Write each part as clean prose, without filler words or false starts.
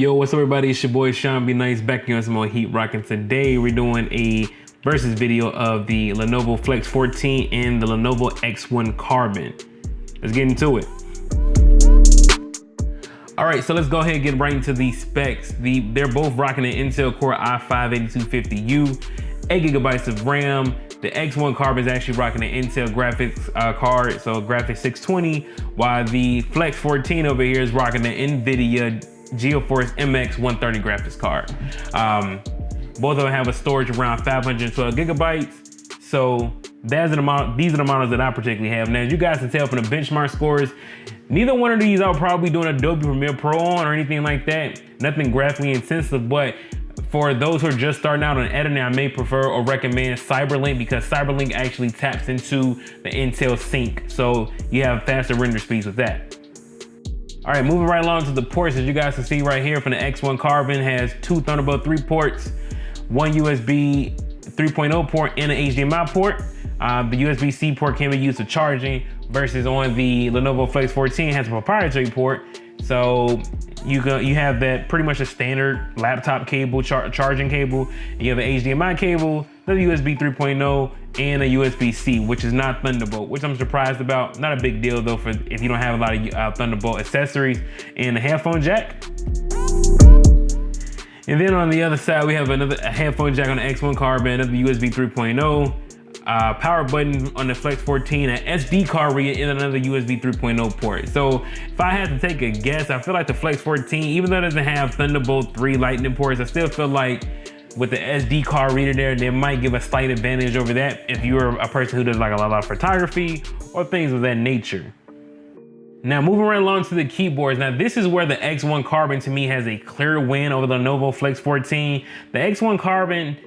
Yo, what's up everybody? It's your boy Sean Be Nice back here on some more Heat Rockin'. Today we're doing a versus video of the Lenovo Flex 14 and the Lenovo X1 Carbon. Let's get into it. All right, so let's go ahead and get right into the specs. They're both rocking an Intel Core i5-8250U, 8 gigabytes of RAM. The X1 Carbon is actually rocking an Intel graphics card, so graphics 620, while the Flex 14 over here is rocking the NVIDIA GeForce MX 130 graphics card. Both of them have a storage around 512 gigabytes. So these are the models that I particularly have. Now, as you guys can tell from the benchmark scores, neither one of these I'll probably be doing Adobe Premiere Pro on or anything like that. Nothing graphically intensive, but for those who are just starting out on editing, I may prefer or recommend Cyberlink, because Cyberlink actually taps into the Intel Sync. So you have faster render speeds with that. All right, moving right along to the ports. As you guys can see right here from the X1 Carbon, has 2 Thunderbolt 3 ports, 1 USB 3.0 port, and an HDMI port. The USB-C port can be used for charging, versus on the Lenovo Flex 14 has a proprietary port. So you have that pretty much a standard laptop cable, charging cable. You have an HDMI cable, another USB 3.0, and a USB-C, which is not Thunderbolt, which I'm surprised about. Not a big deal though for if you don't have a lot of Thunderbolt accessories, and a headphone jack. And then on the other side, we have a headphone jack on the X1 Carbon, another USB 3.0, power button on the Flex 14, an SD card reader, and another USB 3.0 port. So if I had to take a guess, I feel like the Flex 14, even though it doesn't have Thunderbolt 3 lightning ports, I still feel like with the SD card reader there, they might give a slight advantage over that if you're a person who does like a lot of photography or things of that nature. Now, moving right along to the keyboards. Now, this is where the X1 Carbon to me has a clear win over the Lenovo Flex 14. The X1 Carbon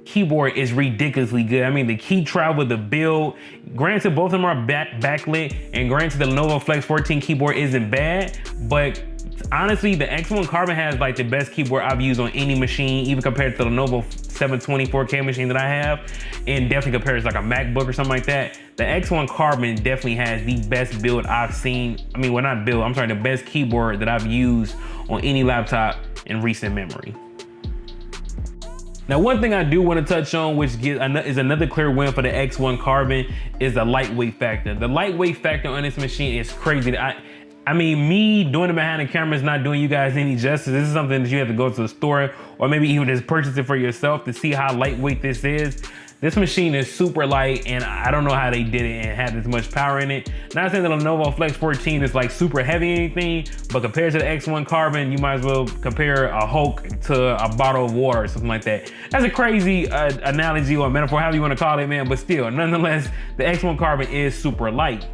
keyboard is ridiculously good. I mean, the key travel, the build, granted both of them are backlit, and granted the Lenovo Flex 14 keyboard isn't bad, but honestly, the X1 Carbon has like the best keyboard I've used on any machine, even compared to the Lenovo 720 4K machine that I have, and definitely compared to like a MacBook or something like that. The X1 Carbon definitely has the best build I've seen. I mean, well, not build, I'm sorry, the best keyboard that I've used on any laptop in recent memory. Now, one thing I do want to touch on, which is another clear win for the X1 Carbon, is the lightweight factor. The lightweight factor on this machine is crazy. I mean, me doing it behind the camera is not doing you guys any justice. This is something that you have to go to the store or maybe even just purchase it for yourself to see how lightweight this is. This machine is super light, and I don't know how they did it and had this much power in it. Not saying that the Lenovo Flex 14 is like super heavy or anything, but compared to the X1 Carbon, you might as well compare a Hulk to a bottle of water or something like that. That's a crazy analogy or metaphor, however you want to call it, man, but still, nonetheless, the X1 Carbon is super light.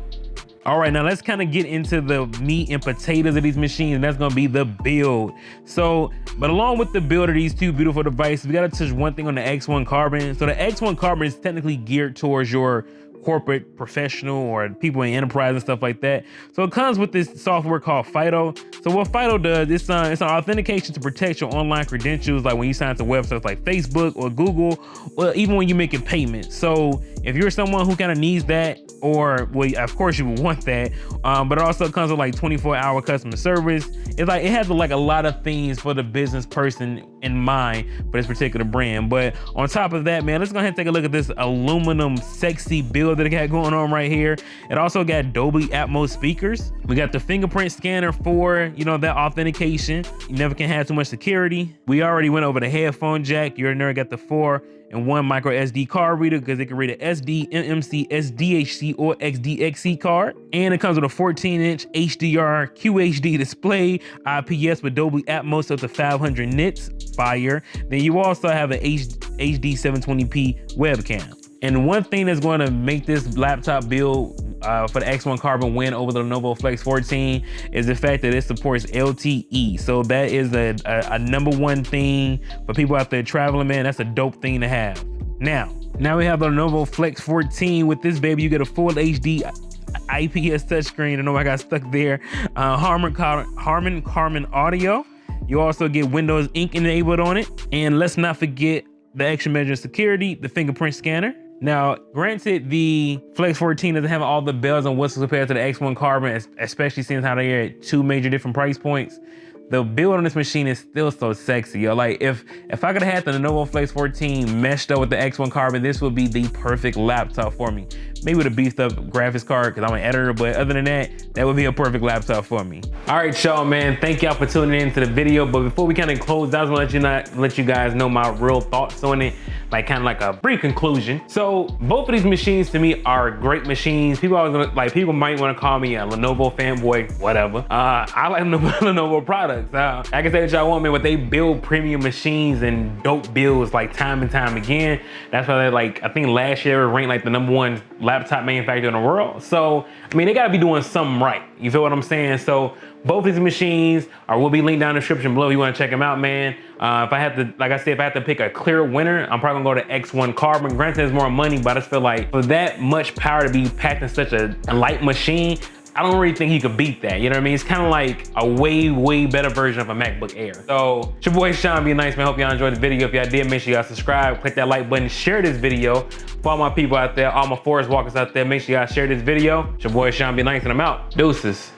All right, now let's kind of get into the meat and potatoes of these machines, and that's gonna be the build. So, but along with the build of these two beautiful devices, we gotta touch one thing on the X1 Carbon. So the X1 Carbon is technically geared towards your corporate, professional, or people in enterprise and stuff like that. So it comes with this software called FIDO. So what FIDO does, it's an authentication to protect your online credentials, like when you sign to websites like Facebook or Google, or even when you're making payments. So if you're someone who kind of needs that, or well, of course you would want that, but it also comes with like 24-hour customer service. It's like it has like a lot of things for the business person in mind for this particular brand. But on top of that, man, let's go ahead and take a look at this aluminum sexy build that it got going on right here. It also got Dolby Atmos speakers. We got the fingerprint scanner for, you know, that authentication. You never can have too much security. We already went over the headphone jack. You already got the 4-in-1 micro SD card reader, because it can read an SD, MMC, SDHC, or XDXC card. And it comes with a 14-inch HDR QHD display, IPS with Dolby Atmos up to 500 nits, fire. Then you also have an HD 720p webcam. And one thing that's going to make this laptop build for the X1 Carbon win over the Lenovo Flex 14 is the fact that it supports LTE. So that is a #1 thing for people out there traveling, man. That's a dope thing to have. Now we have the Lenovo Flex 14. With this baby, you get a full HD IPS touchscreen. I know I got stuck there. Harman Kardon audio. You also get Windows Ink enabled on it. And let's not forget the extra measure of security, the fingerprint scanner. Now, granted, the Flex 14 doesn't have all the bells and whistles compared to the X1 Carbon, especially since how they are at 2 major different price points. the build on this machine is still so sexy, yo. Like if I could have had the Lenovo Flex 14 meshed up with the X1 Carbon, this would be the perfect laptop for me. Maybe with a beefed up graphics card because I'm an editor, but other than that, that would be a perfect laptop for me. All right, y'all, man. Thank y'all for tuning in to the video. But before we kind of close, I just want to let you guys know my real thoughts on it, like kind of like a brief conclusion. So both of these machines to me are great machines. People might want to call me a Lenovo fanboy, whatever. I like Lenovo products. I can say what y'all want, man, but they build premium machines and dope builds like time and time again. That's why they like, I think last year ranked like the #1 laptop manufacturer in the world. So, I mean, they gotta be doing something right. You feel what I'm saying? So both these machines will be linked down in the description below if you wanna check them out, man. If I had to, like I said, if I had to pick a clear winner, I'm probably gonna go to X1 Carbon. Granted, it's more money, but I just feel like for that much power to be packed in such a light machine, I don't really think he could beat that. You know what I mean? It's kind of like a way better version of a MacBook Air. So it's your boy Sean, be nice, man. Hope y'all enjoyed the video. If y'all did, make sure y'all subscribe, click that like button, share this video. For all my people out there, all my forest walkers out there, make sure y'all share this video. It's your boy Sean, be nice, and I'm out. Deuces.